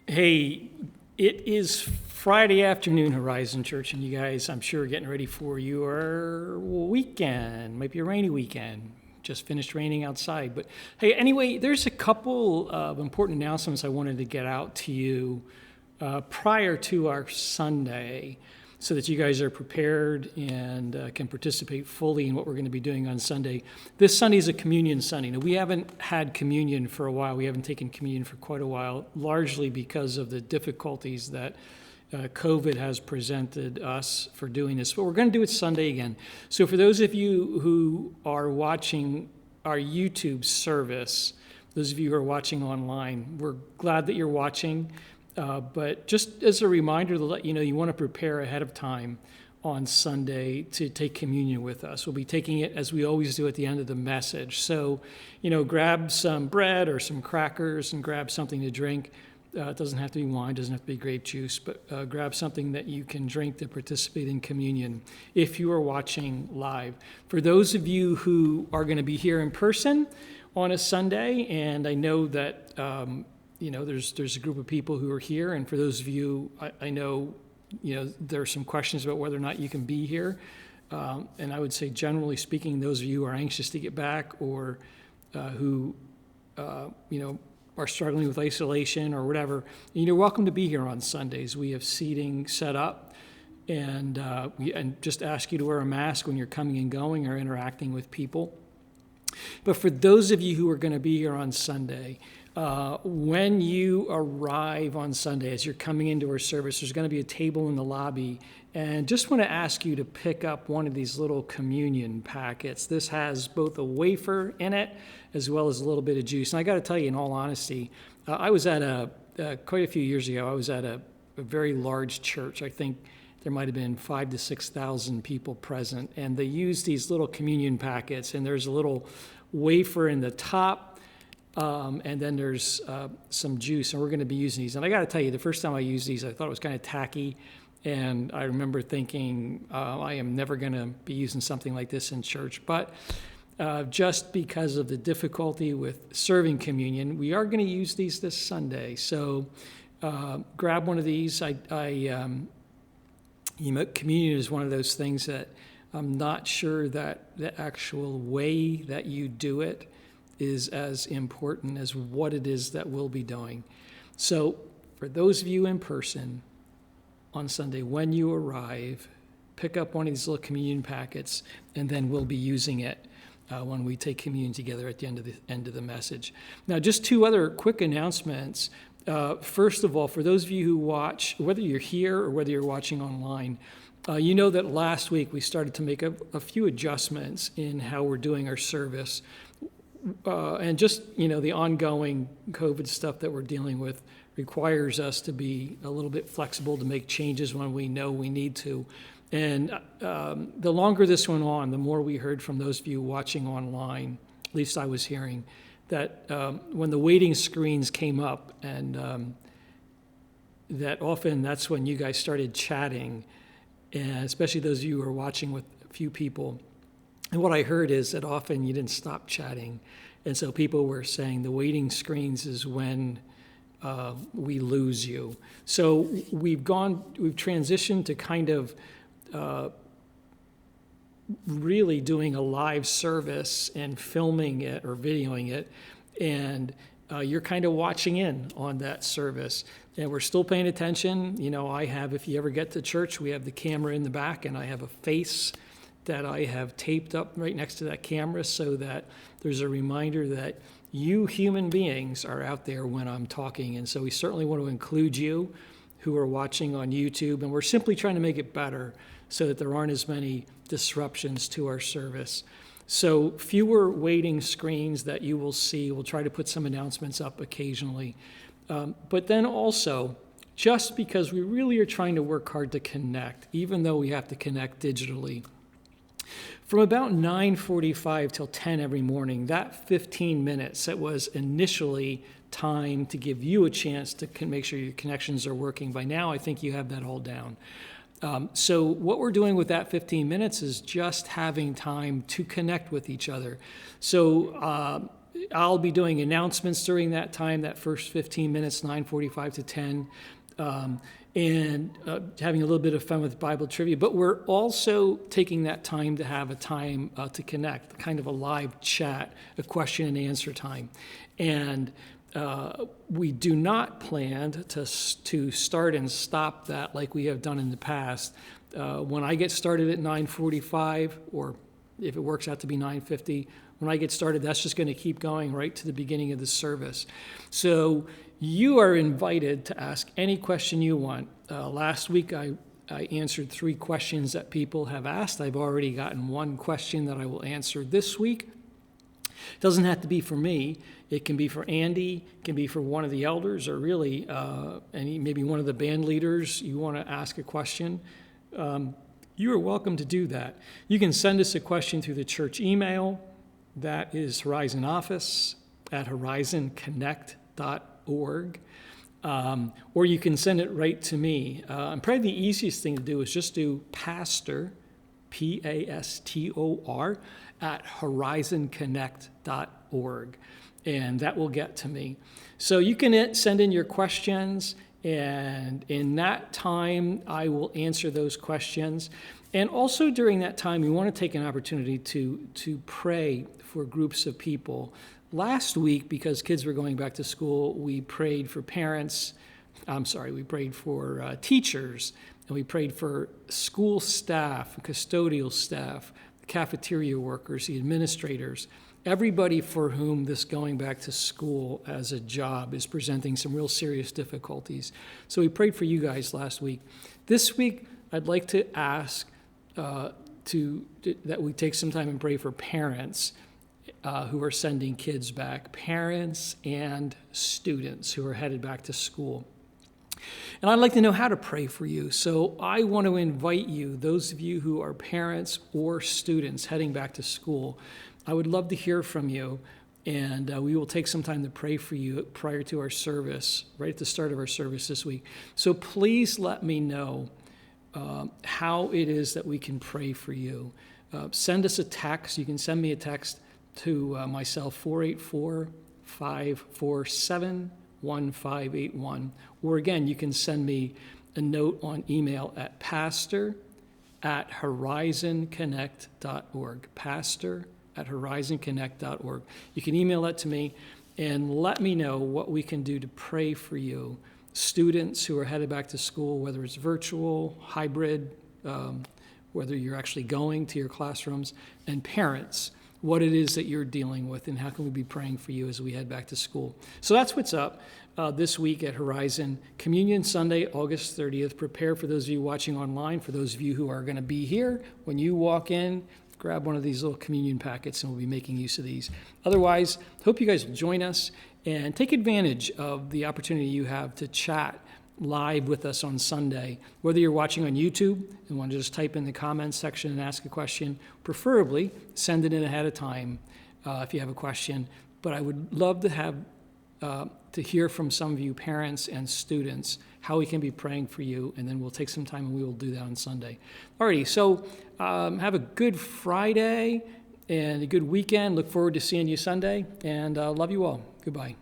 Hey, it is Friday afternoon, Horizon Church, and you guys, I'm sure, are getting ready for your weekend. Might be a rainy weekend. Just finished raining outside. But hey, anyway, there's a couple of important announcements I wanted to get out to you prior to our Sunday so that you guys are prepared and can participate fully in what we're going to be doing on Sunday. This Sunday is a communion Sunday. Now, we haven't had communion for a while. We haven't taken communion for quite a while, largely because of the difficulties that COVID has presented us for doing this. But we're going to do it Sunday again. So for those of you who are watching our YouTube service, those of you who are watching online, we're glad that you're watching. But just as a reminder to let you know, you want to prepare ahead of time on Sunday to take communion with us. We'll be taking it as we always do at the end of the message. So, grab some bread or some crackers and grab something to drink. It doesn't have to be wine, doesn't have to be grape juice, but grab something that you can drink to participate in communion if you are watching live. For those of you who are going to be here in person on a Sunday, and I know that there's a group of people who are here, and for those of you, I know, there are some questions about whether or not you can be here. And I would say, generally speaking, those of you who are anxious to get back or who, are struggling with isolation or whatever, you're welcome to be here on Sundays. We have seating set up, and just ask you to wear a mask when you're coming and going or interacting with people. But for those of you who are going to be here on Sunday, when you arrive on Sunday, as you're coming into our service, there's going to be a table in the lobby, and just want to ask you to pick up one of these little communion packets. This has both a wafer in it as well as a little bit of juice. And I got to tell you, in all honesty, I was at quite a few years ago, I was at a very large church. I think there might have been 5,000 to 6,000 people present, and they used these little communion packets, and there's a little wafer in the top, and then there's some juice, and we're going to be using these. And I got to tell you, the first time I used these, I thought it was kind of tacky, and I remember thinking, I am never going to be using something like this in church. But just because of the difficulty with serving communion, we are going to use these this Sunday. So grab one of these. Communion is one of those things that I'm not sure that the actual way that you do it is as important as what it is that we'll be doing. So for those of you in person on Sunday, when you arrive, pick up one of these little communion packets, and then we'll be using it when we take communion together at the end of the message. Now, just two other quick announcements. First of all, for those of you who watch, whether you're here or whether you're watching online, you know that last week we started to make a few adjustments in how we're doing our service. And just, the ongoing COVID stuff that we're dealing with requires us to be a little bit flexible to make changes when we know we need to. And the longer this went on, the more we heard from those of you watching online, at least I was hearing, that when the waiting screens came up, and that often that's when you guys started chatting, and especially those of you who are watching with a few people. And what I heard is that often you didn't stop chatting. And so people were saying the waiting screens is when we lose you. So we've transitioned to kind of really doing a live service and filming it or videoing it. And you're kind of watching in on that service. And we're still paying attention. I have, if you ever get to church, we have the camera in the back, and I have a face that I have taped up right next to that camera so that there's a reminder that you human beings are out there when I'm talking. And so we certainly want to include you who are watching on YouTube, and we're simply trying to make it better so that there aren't as many disruptions to our service. So fewer waiting screens that you will see. We'll try to put some announcements up occasionally. But then also, just because we really are trying to work hard to connect, even though we have to connect digitally, from about 9:45 till 10 every morning, that 15 minutes that was initially time to give you a chance to make sure your connections are working. By now, I think you have that all down. So what we're doing with that 15 minutes is just having time to connect with each other. So I'll be doing announcements during that time, that first 15 minutes, 9:45 to 10, and having a little bit of fun with Bible trivia. But we're also taking that time to have a time to connect, kind of a live chat, a question and answer time. And we do not plan to start and stop that like we have done in the past. When I get started at 9:45, or if it works out to be 9:50, when I get started, that's just going to keep going right to the beginning of the service. So you are invited to ask any question you want. Last week, I answered 3 questions that people have asked. I've already gotten 1 question that I will answer this week. It doesn't have to be for me. It can be for Andy, it can be for one of the elders, or really maybe one of the band leaders. You want to ask a question, you are welcome to do that. You can send us a question through the church email. That is horizonoffice@horizonconnect.org. Or you can send it right to me. And probably the easiest thing to do is just do pastor, PASTOR, @horizonconnect.org. And that will get to me. So you can send in your questions, and in that time, I will answer those questions. And also during that time, we want to take an opportunity to pray for groups of people. Last week, because kids were going back to school, we prayed for we prayed for teachers, and we prayed for school staff, custodial staff, cafeteria workers, the administrators, everybody for whom this going back to school as a job is presenting some real serious difficulties. So we prayed for you guys last week. This week, I'd like to ask that we take some time and pray for parents who are sending kids back, parents and students who are headed back to school. And I'd like to know how to pray for you. So I want to invite you, those of you who are parents or students heading back to school, I would love to hear from you, and we will take some time to pray for you prior to our service, right at the start of our service this week. So please let me know how it is that we can pray for you. Send us a text. You can send me a text to myself, 484-547-1581. Or again, you can send me a note on email at pastor@horizonconnect.org. pastor@horizonconnect.org. You can email that to me and let me know what we can do to pray for you. Students who are headed back to school, whether it's virtual, hybrid, whether you're actually going to your classrooms, and parents, what it is that you're dealing with, and how can we be praying for you as we head back to school. So that's what's up this week at Horizon. Communion Sunday, August 30th. Prepare for those of you watching online. For those of you who are going to be here, when you walk in, grab one of these little communion packets, and we'll be making use of these. Otherwise, hope you guys will join us and take advantage of the opportunity you have to chat live with us on Sunday. Whether you're watching on YouTube and want to just type in the comments section and ask a question, preferably send it in ahead of time if you have a question. But I would love to have to hear from some of you parents and students how we can be praying for you, and then we'll take some time and we will do that on Sunday. Alrighty, so have a good Friday and a good weekend. Look forward to seeing you Sunday, and love you all. Goodbye.